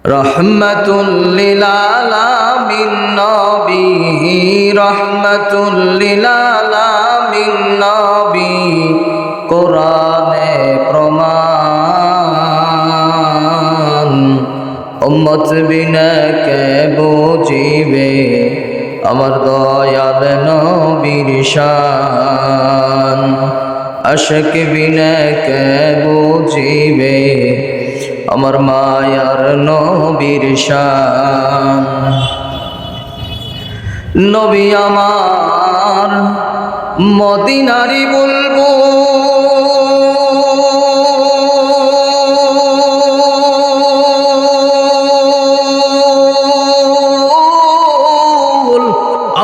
রহমাতুল লিল আলামিন নবী, রহমাতুল লিল আলামিন নবী, কোরআনে প্রমাণ। উম্মত বিনা কে বুঝিবে আমার দয়াল নবীর শান। আশিক বিনা কে বুঝিবে আমার মায়ার নবীর শান। নবী আমার মদিনারি বুলবুল,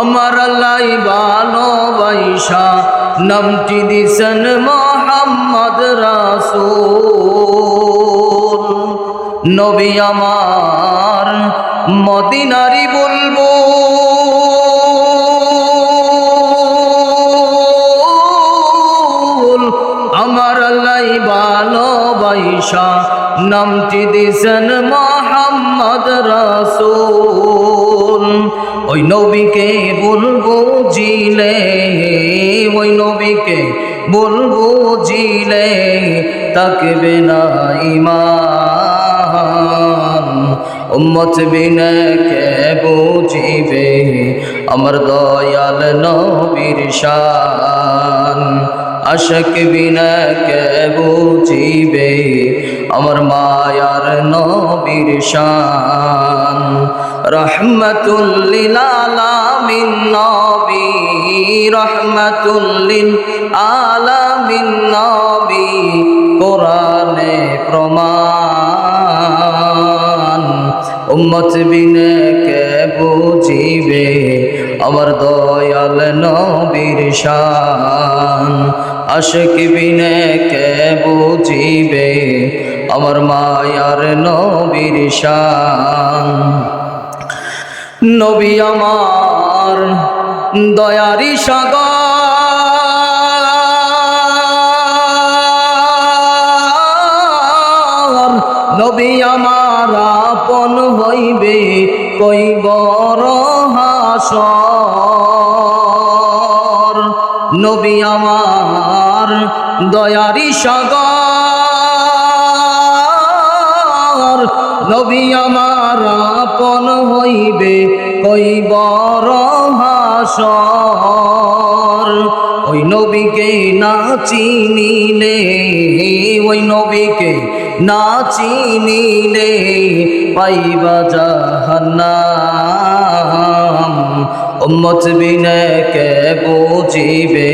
আমার আল্লাহ ভালোবাসা নামটি দিছেন মুহাম্মদ রাসূল। নবী আমার মদিনারি বুলবুল, আমার আল্লাহ ভালোবাসা নামটি দিছেন মুহাম্মদ রাসূল। ওই নবীকে বলবো জিলে, ওই নবীকে বলবো জিলে তাকবে না ঈমান। উম্মত বিনা কে বুঝিবে আমার দয়াল নবীর শান। আশিক বিনা কে বুঝিবে আমার মায়ার নবীর শান। রহমাতুল লিল আলামিন নবী, রহমাতুল লিল আলামিন নবী, কোরআনে প্রমাণ। উম্মত বিনা কে বুঝিবে আমার দয়াল নবীর শান। আশিক বিনা কে বুঝিবে আমার মায়ার নবীর শান। নবী আমার দয়ারি সাগর, নবী আমার আপন হইবে কই বড় হাসর। নবী আমার দয়ারি সাগর, নবী আমার আপন হইবে কই বড় হাসর। ওই নবীকে না চিনিলে, ওই নবীকে না চিনিলে পাইবা জাহান্নাম। উম্মত বিনা কে বুঝিবে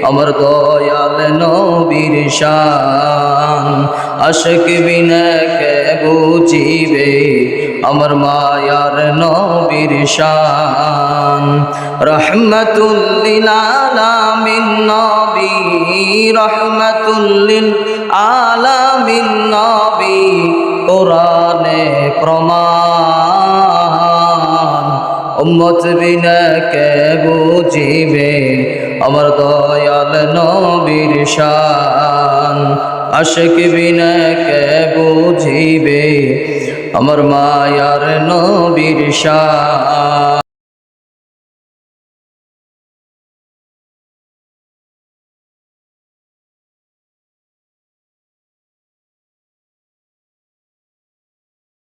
আমার দয়াল নবীর শান। আশিক বিনা কে বুঝিবে আমার মায়ার নবীর শান। রহমাতুল লিল আলামিন নবী, রহমাতুল লিল আলামিন নবী, কোরআনে প্রমাণ। উম্মত বিনা কে বুঝিবে আমার দয়াল নবীর শান। আশিক বিনা কে বুঝিবে আমার মায়ার নবীর শান।